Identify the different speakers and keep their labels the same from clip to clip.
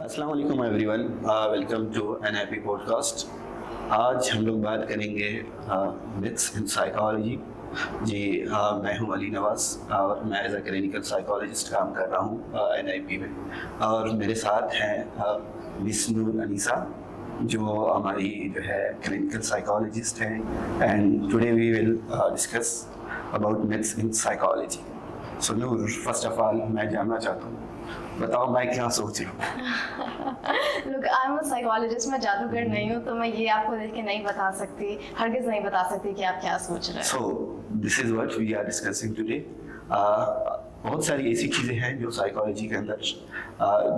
Speaker 1: अस्सलाम वालेकुम everyone, welcome to NIP podcast. आज हम लोग बात करेंगे मिथ्स इन साइकोलॉजी। जी मैं हूं अली नवाज़ और मैं एज अ क्लिनिकल साइकोलॉजिस्ट काम कर रहा हूं NIP में, और मेरे साथ हैं मिस नूर अनीसा जो हमारी जो है क्लिनिकल साइकोलॉजिस्ट हैं, and today we will discuss about myths in psychology. So Noor, first of all मैं जानना चाहता हूँ, बताओ मैं क्या सोच रहा हूँ।
Speaker 2: Look, I'm a psychologist, मैं जादूगर नहीं हूँ, तो मैं ये आपको देख के नहीं बता सकती, हरगिज़ नहीं बता सकती कि आप क्या सोच रहे हैं।
Speaker 1: So this is what we are discussing today. बहुत सारी ऐसी चीज़ें हैं जो साइकोलॉजी के अंदर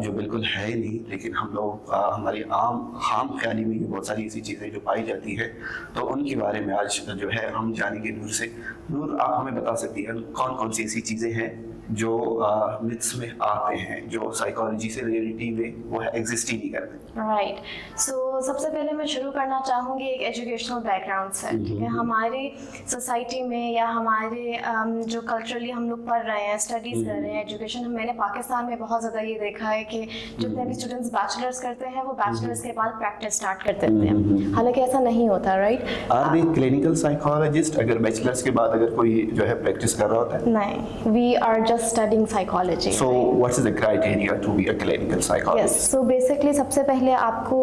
Speaker 1: जो बिल्कुल है ही नहीं, लेकिन हम लोग हमारी आम ख्याली में ये बहुत सारी ऐसी चीज़ें जो पाई जाती है, तो उनके बारे में आज जो है हम जानेंगे नूर से। नूर, आप हमें बता सकती हैं कौन कौन सी ऐसी चीज़ें हैं जो मिथ्स में आते हैं, जो साइकोलॉजी से रियलिटी में वो एग्जिस्ट ही नहीं करते।
Speaker 2: राइट, सो सबसे पहले मैं शुरू करना चाहूँगी एक एजुकेशनल बैकग्राउंड से। ठीक है, हमारी सोसाइटी में या हमारे जो कल्चरली हम लोग पढ़ रहे हैं, स्टडीज़ कर रहे हैं, एजुकेशन, मैंने पाकिस्तान में बहुत ज़्यादा ये देखा है कि जितने भी स्टूडेंट्स बैचलर्स करते हैं वो बैचलर्स के बाद प्रैक्टिस स्टार्ट कर देते हैं, हालांकि ऐसा नहीं होता। Right,
Speaker 1: are the clinical psychologist अगर बैचलर्स के बाद अगर कोई जो है प्रैक्टिस कर रहा होता है?
Speaker 2: नहीं, we are just studying psychology.
Speaker 1: So what is the criteria to be a clinical psychologist?
Speaker 2: Yes, so basically सबसे पहले आपको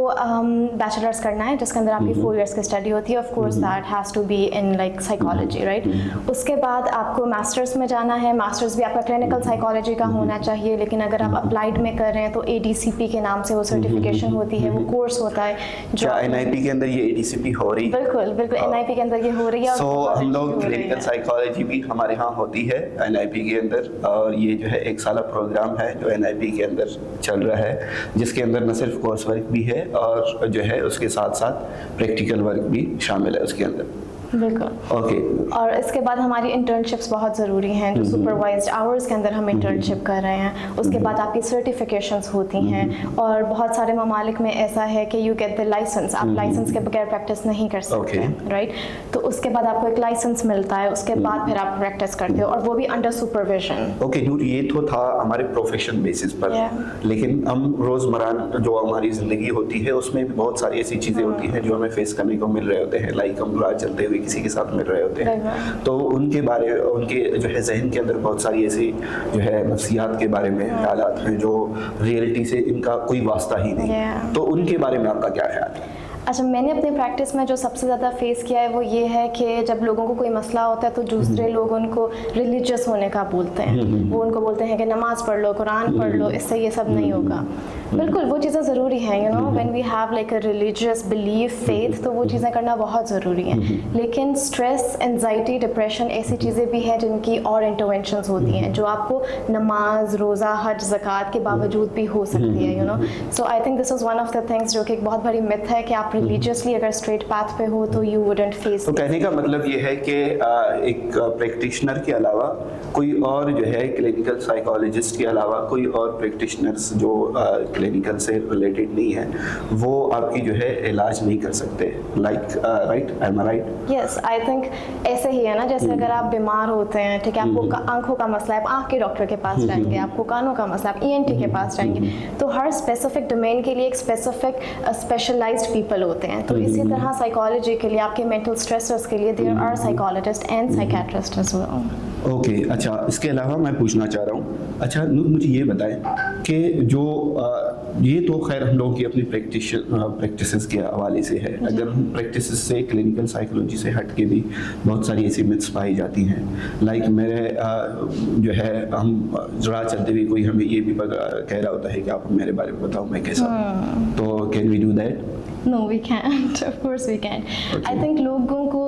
Speaker 2: बैचलर्स करना है जिसके अंदर आपकी 4 years की स्टडी होती है। Of course that has to be in like psychology, right. उसके बाद आपको मास्टर्स में जाना है। मास्टर्स भी आपका क्लिनिकल साइकोलॉजी का होना चाहिए, लेकिन अगर आप अप्लाइड में कर रहे हैं तो ADCP के नाम से वो सर्टिफिकेशन होती है, वो कोर्स होता है जो
Speaker 1: NIP के अंदर ये ADCP हो रही है?
Speaker 2: बिल्कुल बिल्कुल, NIP के अंदर ये हो रही है।
Speaker 1: So हम लोग क्लिनिकल साइकोलॉजी भी हमारे यहाँ होती है NIP के अंदर, और ये जो है 1 साल प्रोग्राम है जो NIP के अंदर चल रहा है, जिसके अंदर न सिर्फ कोर्स वर्क भी है और जो है उसके साथ साथ प्रैक्टिकल वर्क भी शामिल है उसके अंदर।
Speaker 2: बिल्कुल,
Speaker 1: ओके।
Speaker 2: और इसके बाद हमारी इंटर्नशिप्स बहुत ज़रूरी हैं, जो सुपरवाइज्ड आवर्स के अंदर हम इंटर्नशिप कर रहे हैं। उसके बाद आपकी सर्टिफिकेशंस होती हैं, और बहुत सारे ममालिक में ऐसा है कि यू गेट द लाइसेंस, आप लाइसेंस के बगैर प्रैक्टिस नहीं कर सकते, राइट। तो उसके बाद आपको एक लाइसेंस मिलता है, उसके बाद फिर आप प्रैक्टिस करते हो, और वो भी अंडर सुपरविजन।
Speaker 1: ओके नूर, ये तो था हमारे प्रोफेशन बेसिस पर, लेकिन हम रोज़मर्रा जो हमारी ज़िंदगी होती है उसमें भी बहुत सारी ऐसी चीज़ें होती हैं जो हमें फेस करने को मिल रहे होते हैं। लाइक हम राह चलते हुए किसी के साथ मिल रहे होते हैं, तो उनके जो है जहन के अंदर बहुत सारी ऐसी जो है नफ्सियात के बारे में ख्यालात हैं जो रियलिटी से इनका कोई वास्ता ही नहीं, तो उनके बारे में आपका क्या ख्याल है?
Speaker 2: अच्छा, मैंने अपने प्रैक्टिस में जो सबसे ज़्यादा फेस किया है वो ये है कि जब लोगों को कोई मसला होता है तो दूसरे लोग उनको रिलीजियस होने का बोलते हैं। वो उनको बोलते हैं कि नमाज़ पढ़ लो, कुरान पढ़ लो, इससे ये सब नहीं होगा। बिल्कुल, वो चीज़ें ज़रूरी हैं, you know, when we have like a religious belief, faith, तो वो चीज़ें करना बहुत ज़रूरी हैं। लेकिन स्ट्रेस, एंजाइटी, डिप्रेशन ऐसी चीज़ें भी हैं जिनकी और इंटरवेंशंस होती हैं जो आपको नमाज, रोज़ा, हज, ज़कात के बावजूद भी हो सकती है, you know. So I think this is one of the things जो कि एक बहुत बड़ी मिथ है कि आप रिलीजियसली अगर स्ट्रेट पाथ पे हो तो यू वुडंट फेस।
Speaker 1: तो कहने का मतलब ये है कि एक प्रैक्टिशनर के अलावा कोई और जो है क्लिनिकल साइकोलॉजिस्ट के अलावा कोई और प्रैक्टिशनर्स जो क्लिनिकल से रिलेटेड नहीं है वो आपकी जो है इलाज नहीं कर सकते, like right? Am I right?
Speaker 2: Yes, I think ऐसे ही है ना, जैसे अगर आप बीमार होते हैं, ठीक है, आपको आंखों का मसला है, आप आंख के डॉक्टर के पास जाएंगे, आपको कानों का मसला, आप ENT के पास जाएंगे, तो हर स्पेसिफिक डोमेन के लिए एक स्पेसिफिक स्पेशलाइज्ड पीपल होते हैं। तो इसी तरह साइकोलॉजी के लिए, आपके मेंटल स्ट्रेसर्स के लिए there are psychologist and psychiatrist as well.
Speaker 1: Okay, अच्छा, इसके अलावा मैं पूछना चाह रहा हूँ, अच्छा नूर मुझे ये बताएं कि जो ये तो खैर हम लोगों की अपनी प्रैक्टिसेस के हवाले से है, अगर हम प्रैक्टिस से क्लिनिकल साइकोलॉजी से हट के भी बहुत सारी ऐसी मिथ्स पाई जाती हैं। लाइक मेरे जो है हम जरा चलते हुए कोई हमें ये भी कह रहा होता है कि आप मेरे बारे में बताओ मैं कैसा, तो can we do that?
Speaker 2: No, we can't. Of course we can't. Okay. I think लोगों को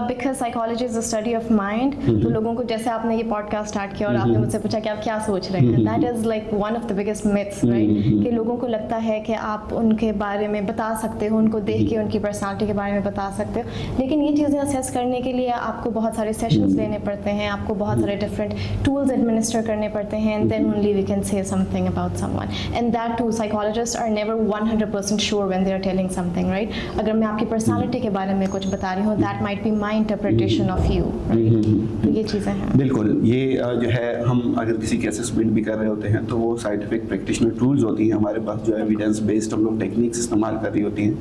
Speaker 2: because psychology is the study of mind, तो लोगों को, जैसे आपने ये पॉडकास्ट स्टार्ट किया और आपने मुझसे पूछा कि आप क्या सोच रहे हैं, that is like one of the biggest myths, right? कि लोगों को लगता है कि आप उनके बारे में बता सकते हो, उनको देख के उनकी पर्सनालिटी के बारे में बता सकते हो, लेकिन ये चीज़ें असेस करने के लिए आपको बहुत सारे सेशंस लेने पड़ते हैं, आपको बहुत सारे डिफरेंट टूल्स एडमिनिस्टर करने पड़ते हैं, and then only we can say something about someone, and that too psychologists are never 100% sure when they are telling something, right? اگر میں آپ کی پرسنالٹی کے بارے میں کچھ بتا رہی ہوں, that might be my interpretation of you, right? تو یہ چیزیں ہیں.
Speaker 1: بالکل. یہ جو ہے ہم اگر کسی کی اسسمنٹ بھی کر رہے ہوتے ہیں تو وہ سائنٹیفک پریکٹیشنر ٹولز ہوتی ہیں ہمارے پاس, جو ایویڈنس بیسڈ ہم لوگ ٹیکنیکس استعمال کر رہی ہوتی ہیں,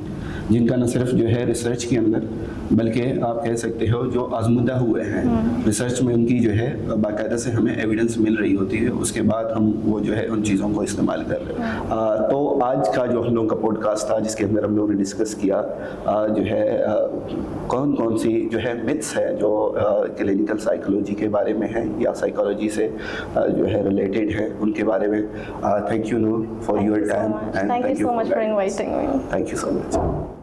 Speaker 1: جن کا نہ صرف جو ہے ریسرچ کے اندر بلکہ آپ کہہ سکتے ہو جو آزمودہ ہوئے ہیں ریسرچ میں, ان کی جو ہے باقاعدہ سے ہمیں ایویڈنس مل رہی ہوتی ہے, اس کے بعد ہم وہ جو ہے ان چیزوں کو استعمال کر رہے ہیں. تو آج کا جو ہم لوگوں کا پوڈ کاسٹ تھا جس کے اندر ہم لوگوں نے ڈسکس کیا جو ہے کون کون سی جو ہے متس ہے جو کلینکل سائیکولوجی کے بارے میں ہیں یا سائیکالوجی سے جو ہے ریلیٹڈ ہیں ان کے بارے میں. Thank you Noor for your time,
Speaker 2: Thank you so much for inviting me.
Speaker 1: Thank you so much.